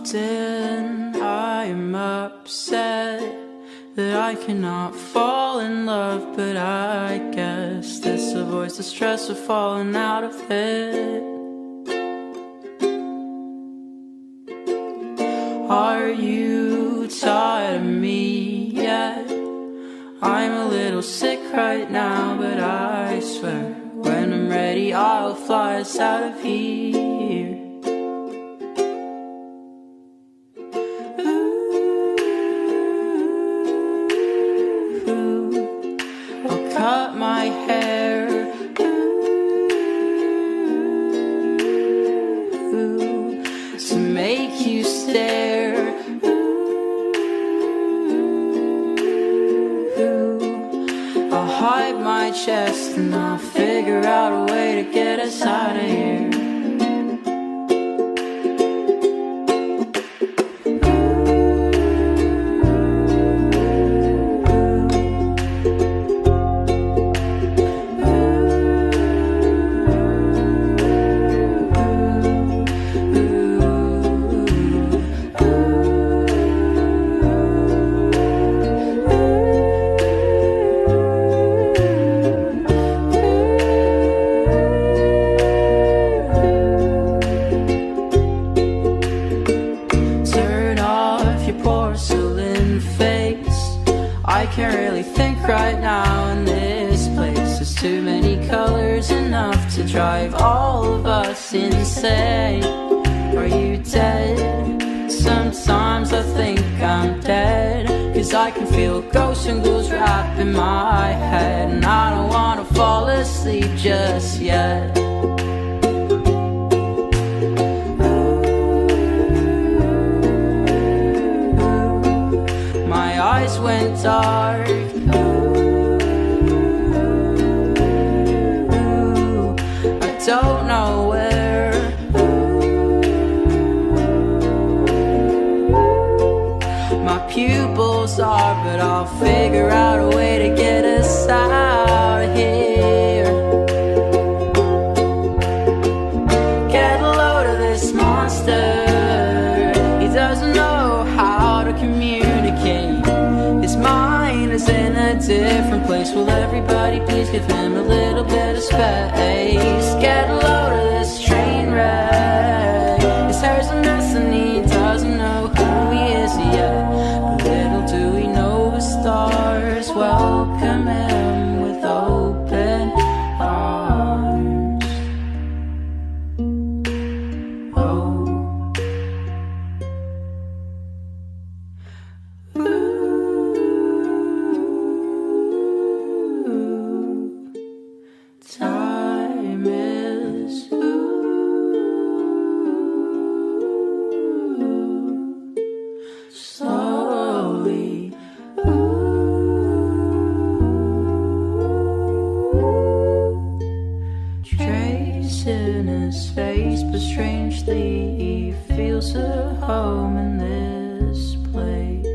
Often I am upset that I cannot fall in love, but I guess this avoids the stress of falling out of it. Are you tired of me yet? I'm a little sick right now, but I swear when I'm ready I'll fly us out of here. I'll cut my hair to make you stare. I'll hide my chest and I'll figure out a way to get us out of here. I can't really think right now in this place. There's too many colors, enough to drive all of us insane. Are you dead? Sometimes I think I'm dead, 'cause I can feel ghosts and ghouls wrap in my head, and I don't wanna fall asleep just yet. My eyes went dark. I don't know where. My pupils are, but I'll figure out a way to get us out of here. Get a load of this monster. He doesn't know how to communicate. His mind is in a different place. Will everybody please give him a little bit of space? Get a load of this train wreck. His hair's a mess and he doesn't know who he is yet. But little do we know the stars welcome him with open arms. Oh. Time is slowly tracing his face, but strangely he feels at home in this place.